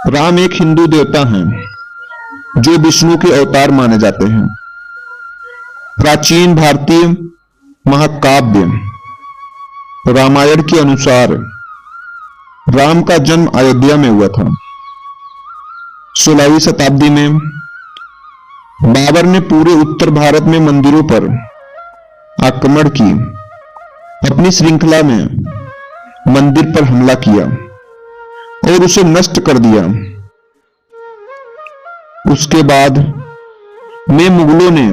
राम एक हिंदू देवता हैं जो विष्णु के अवतार माने जाते हैं। प्राचीन भारतीय महाकाव्य रामायण के अनुसार राम का जन्म अयोध्या में हुआ था। 16वीं शताब्दी में बाबर ने पूरे उत्तर भारत में मंदिरों पर आक्रमण की अपनी श्रृंखला में मंदिर पर हमला किया और उसे नष्ट कर दिया। उसके बाद में मुगलों ने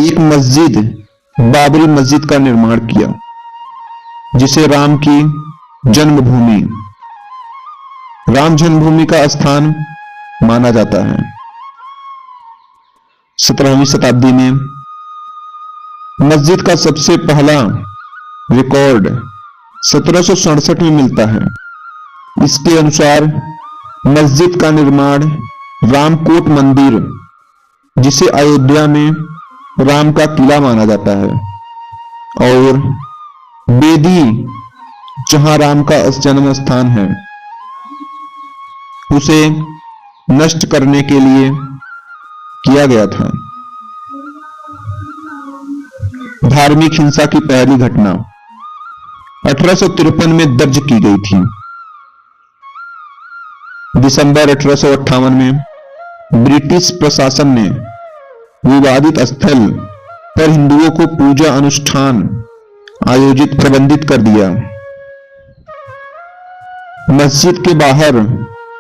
एक मस्जिद बाबरी मस्जिद का निर्माण किया जिसे राम की जन्मभूमि राम जन्मभूमि का स्थान माना जाता है। 17वीं शताब्दी में मस्जिद का सबसे पहला रिकॉर्ड 1767 में मिलता है। इसके अनुसार मस्जिद का निर्माण रामकोट मंदिर, जिसे अयोध्या में राम का किला माना जाता है, और बेदी जहां राम का जन्म स्थान है, उसे नष्ट करने के लिए किया गया था। धार्मिक हिंसा की पहली घटना 1853 में दर्ज की गई थी। दिसंबर 1858 में ब्रिटिश प्रशासन ने विवादित स्थल पर हिंदुओं को पूजा अनुष्ठान आयोजित प्रबंधित कर दिया। मस्जिद के बाहर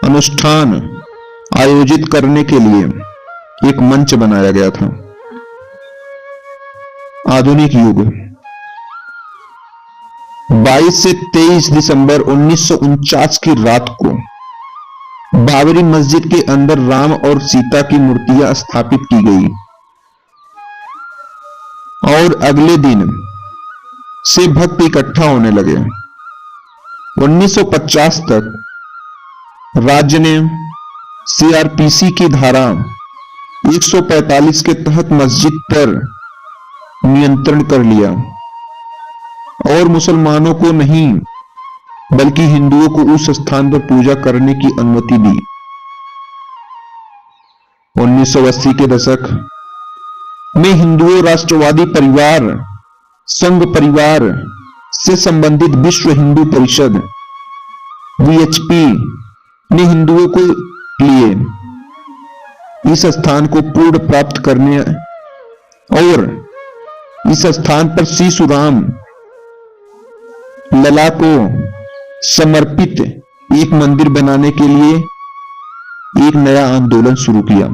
अनुष्ठान आयोजित करने के लिए एक मंच बनाया गया था। आधुनिक युग 22 से 23 दिसंबर 1949 की रात को बाबरी मस्जिद के अंदर राम और सीता की मूर्तियां स्थापित की गई और अगले दिन से भक्त इकट्ठा होने लगे। 1950 तक राज्य ने सीआरपीसी की धारा 145 के तहत मस्जिद पर नियंत्रण कर लिया और मुसलमानों को नहीं बल्कि हिंदुओं को उस स्थान पर पूजा करने की अनुमति दी। 1980 के दशक में हिंदुओं राष्ट्रवादी परिवार संघ परिवार से संबंधित विश्व हिंदू परिषद वीएचपी ने हिंदुओं को लिए इस स्थान को पूर्ण प्राप्त करने और इस स्थान पर शिशु राम लला को समर्पित एक मंदिर बनाने के लिए एक नया आंदोलन शुरू किया।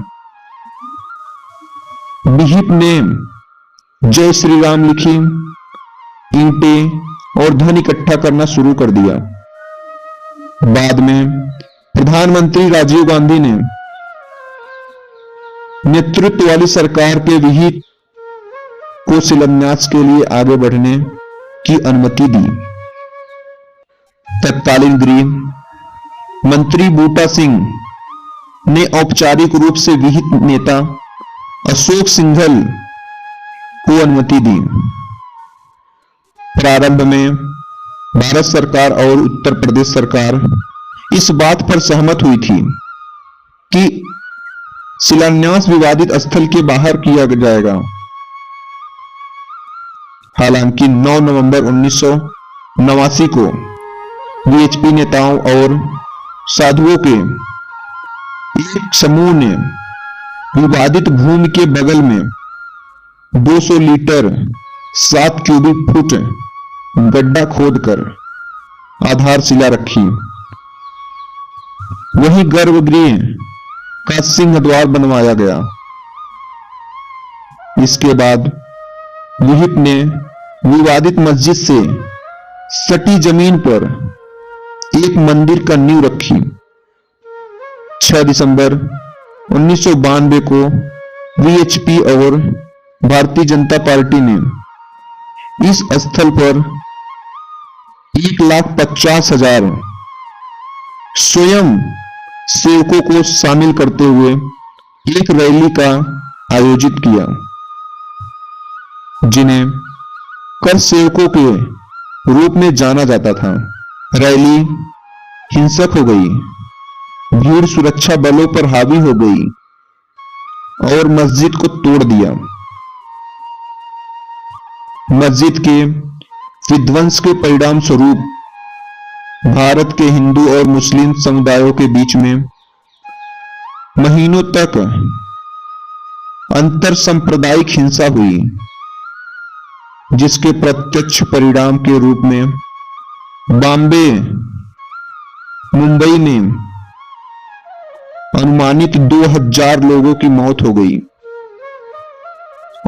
विहिप ने जय श्री राम लिखी ईंटें और धन इकट्ठा करना शुरू कर दिया। बाद में प्रधानमंत्री राजीव गांधी ने नेतृत्व वाली सरकार के विहिप को शिलान्यास के लिए आगे बढ़ने की अनुमति दी। तत्कालीन गृह मंत्री बूटा सिंह ने औपचारिक रूप से विहिप नेता अशोक सिंघल को अनुमति दी। प्रारंभ में भारत सरकार और उत्तर प्रदेश सरकार इस बात पर सहमत हुई थी कि शिलान्यास विवादित स्थल के बाहर किया जाएगा। हालांकि 9 नवंबर 1989 को वीएचपी नेताओं और साधुओं के एक समूह ने विवादित भूमि के बगल में 200 लीटर 7 क्यूबिक फुट गड्ढा खोदकर आधारशिला रखी। वहीं गर्भगृह का सिंह द्वार बनवाया गया। इसके बाद विहिप ने विवादित मस्जिद से सटी जमीन पर एक मंदिर का नींव रखी। 6 दिसंबर 1992 को वीएचपी और भारतीय जनता पार्टी ने इस स्थल पर 1,50,000 स्वयं सेवकों को शामिल करते हुए एक रैली का आयोजित किया, जिन्हें कर सेवकों के रूप में जाना जाता था। रैली हिंसक हो गई भीड़ सुरक्षा बलों पर हावी हो गई और मस्जिद को तोड़ दिया। मस्जिद के विध्वंस के परिणाम स्वरूप भारत के हिंदू और मुस्लिम समुदायों के बीच में महीनों तक अंतर सांप्रदायिक हिंसा हुई, जिसके प्रत्यक्ष परिणाम के रूप में बॉम्बे, मुंबई में अनुमानित 2000 लोगों की मौत हो गई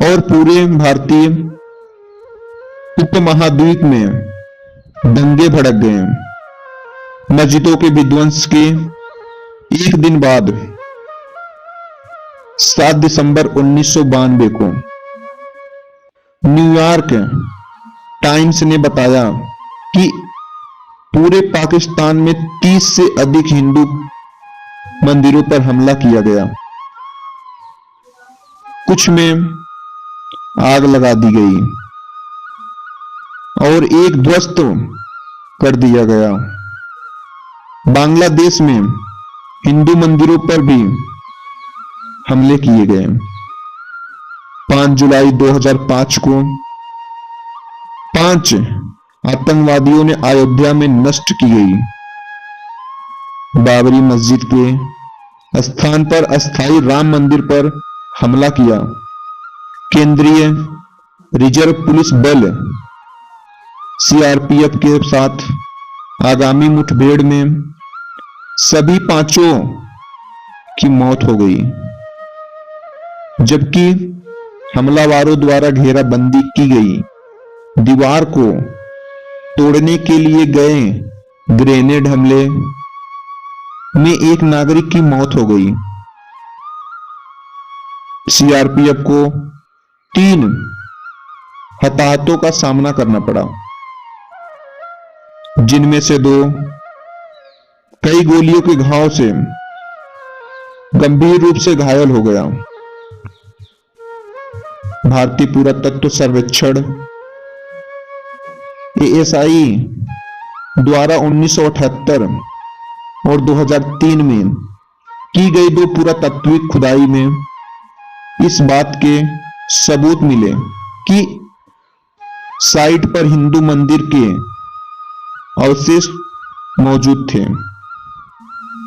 और पूरे भारतीय उपमहाद्वीप में दंगे भड़क गए। मस्जिदों के विध्वंस के एक दिन बाद 7 दिसंबर 1992 को न्यूयॉर्क टाइम्स ने बताया कि पूरे पाकिस्तान में 30 से अधिक हिंदू मंदिरों पर हमला किया गया। कुछ में आग लगा दी गई और एक ध्वस्त कर दिया गया। बांग्लादेश में हिंदू मंदिरों पर भी हमले किए गए। 5 जुलाई 2005 को 5 आतंकवादियों ने अयोध्या में नष्ट की गई बाबरी मस्जिद के स्थान पर अस्थायी राम मंदिर पर हमला किया। केंद्रीय रिजर्व पुलिस बल सीआरपीएफ के साथ आगामी मुठभेड़ में सभी 5 की मौत हो गई, जबकि हमलावरों द्वारा घेराबंदी की गई दीवार को तोड़ने के लिए गए ग्रेनेड हमले में एक नागरिक की मौत हो गई। सीआरपीएफ को 3 हताहतों का सामना करना पड़ा, जिनमें से 2 कई गोलियों के घाव से गंभीर रूप से घायल हो गया। भारतीय पुरातत्व सर्वेक्षण एएसआई द्वारा 1978 और 2003 में की गई 2 पुरातात्विक खुदाई में इस बात के सबूत मिले कि साइट पर हिंदू मंदिर के अवशेष मौजूद थे।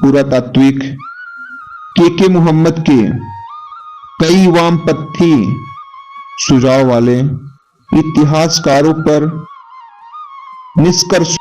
पुरातात्विक के मोहम्मद के कई वामपंथी सुझाव वाले इतिहासकारों पर निष्कर्ष